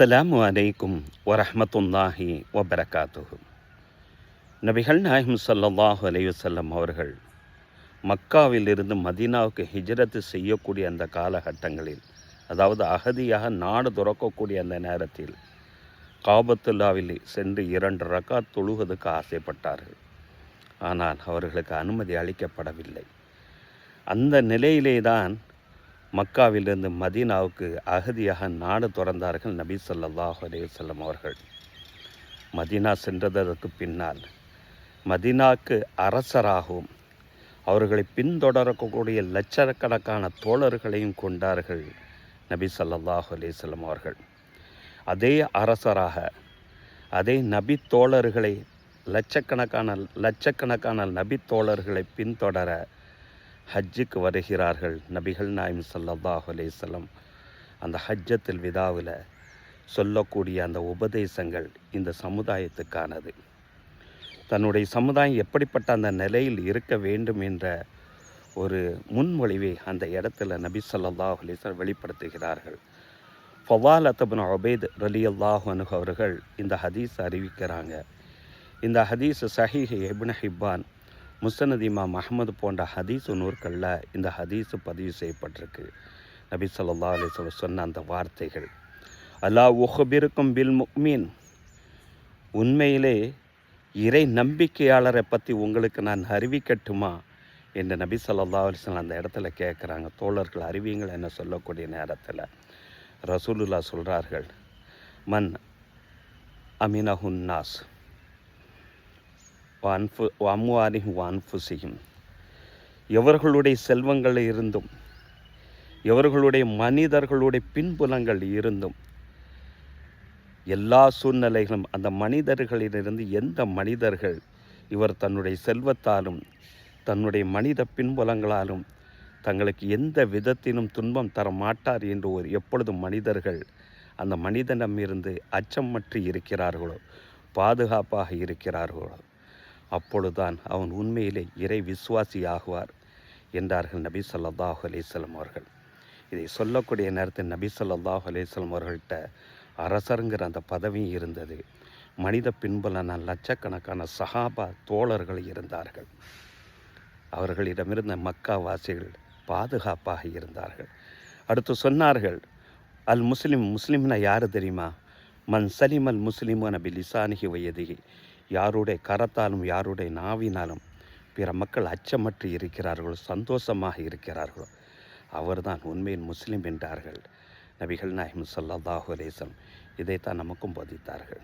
அஸ்ஸலாமு அலைக்கும் வரஹ்மத்துல்லாஹி வபரகாத்துஹு. நபிகள் நாயகம் ஸல்லல்லாஹு அலைஹி வஸல்லம் அவர்கள் மக்காவிலிருந்து மதீனாவுக்கு ஹிஜ்ரத்து செய்யக்கூடிய அந்த காலகட்டங்களில், அதாவது அகதியாக நாடு துறக்கக்கூடிய அந்த நேரத்தில் காபத்துல்லாவில் சென்று 2 ரக்காத் தொழுவதற்கு ஆசைப்பட்டார்கள். ஆனால் அவர்களுக்கு அனுமதி அளிக்கப்படவில்லை. அந்த நிலையிலே தான் மக்காவிலிருந்து மதீனாவுக்கு அகதியாக நாடு துறந்தார்கள் நபி ஸல்லல்லாஹு அலைஹி வஸல்லம் அவர்கள். மதீனா சென்றதற்கு பின்னால் மதீனாவுக்கு அரசராகவும் அவர்களை பின்தொடரக்கூடிய லட்சக்கணக்கான தோழர்களையும் கொண்டார்கள் நபி ஸல்லல்லாஹு அலைஹி வஸல்லம் அவர்கள். அதே அரசராக அதே நபி தோழர்களை லட்சக்கணக்கான நபி தோழர்களை பின்தொடர ஹஜ்ஜுக்கு வருகிறார்கள் நபிகள் நாயகம் ஸல்லல்லாஹு அலைஹி வஸல்லம். அந்த ஹஜ்ஜத்துல் விதாவில் சொல்லக்கூடிய அந்த உபதேசங்கள் இந்த சமுதாயத்துக்கானது. தன்னுடைய சமுதாயம் எப்படிப்பட்ட அந்த நிலையில் இருக்க வேண்டும் என்ற ஒரு முன்மொழிவை அந்த இடத்துல நபி ஸல்லல்லாஹு அலைஹி வஸல்லம் வெளிப்படுத்துகிறார்கள். ஃபவாலத் இப்னு உபைத் ரலியல்லாஹு அன்ஹு அவர்கள் இந்த ஹதீஸ் அறிவிக்கிறாங்க. இந்த ஹதீஸ் சஹீஹ் இப்னு ஹிப்பான், முஸ்னத் இமாம் அஹ்மது போன்ற ஹதீஸு நூற்களில் இந்த ஹதீஸு பதிவு செய்யப்பட்டிருக்கு. நபி ஸல்லல்லாஹு அலைஹி வஸல்லம் சொன்ன அந்த வார்த்தைகள், அலா உஹ்பிருக்கும் பில் முஃமின், உண்மையிலே இறை நம்பிக்கையாளரை பற்றி உங்களுக்கு நான் அறிவிக்கட்டுமா என்று நபி ஸல்லல்லாஹு அலைஹி வஸல்லம் அந்த இடத்துல கேட்குறாங்க. தோழர்கள் அறிவிங்கள் என்ன சொல்லக்கூடிய நேரத்தில் ரசூலுல்லாஹ் சொல்கிறார்கள், மன் அமினஹுன் நாஸ் அம்வாலிஹிம் வஅன்ஃபுஸிஹிம், எவர்களுடைய செல்வங்கள் இருந்தும் எவர்களுடைய மனிதர்களுடைய பின்புலங்கள் இருந்தும் எல்லா சூழ்நிலைகளும் அந்த மனிதர்களிலிருந்து எந்த மனிதர்கள் இவர் தன்னுடைய செல்வத்தாலும் தன்னுடைய மனித பின்புலங்களாலும் தங்களுக்கு எந்த விதத்திலும் துன்பம் தர மாட்டார் என்று எப்பொழுதும் மனிதர்கள் அந்த மனிதனிடமிருந்து அச்சமற்று இருக்கிறார்களோ, பாதுகாப்பாக இருக்கிறார்களோ, அப்பொழுதுதான் அவன் உண்மையிலே இறை விசுவாசி ஆகுவார் என்றார்கள் நபி ஸல்லல்லாஹு அலைஹி வஸல்லம் அவர்கள். இதை சொல்லக்கூடிய நேரத்தில் நபி ஸல்லல்லாஹு அலைஹி வஸல்லம் அவர்கள்ட்ட அரசருங்கிற அந்த பதவியும் இருந்தது. மனித பின்புலன லட்சக்கணக்கான சஹாபா தோழர்கள் இருந்தார்கள். அவர்களிடமிருந்த மக்கா வாசிகள் பாதுகாப்பாக இருந்தார்கள். அடுத்து சொன்னார்கள், அல் முஸ்லிம், முஸ்லிம்னா யார் தெரியுமா? மன் சலிம் அல் முஸ்லிமான பிலிசானிஹி வயதிஹி, யாருடைய கரத்தாலும் யாருடைய நாவினாலும் பிற மக்கள் அச்சமற்று இருக்கிறார்களோ, சந்தோஷமாக இருக்கிறார்களோ, அவர்தான் உண்மையின் முஸ்லிம் என்றார்கள் நபிகள் நாயகம் ஸல்லல்லாஹு அலைஹி வஸல்லம். இதைத்தான் நமக்கும் போதித்தார்கள்.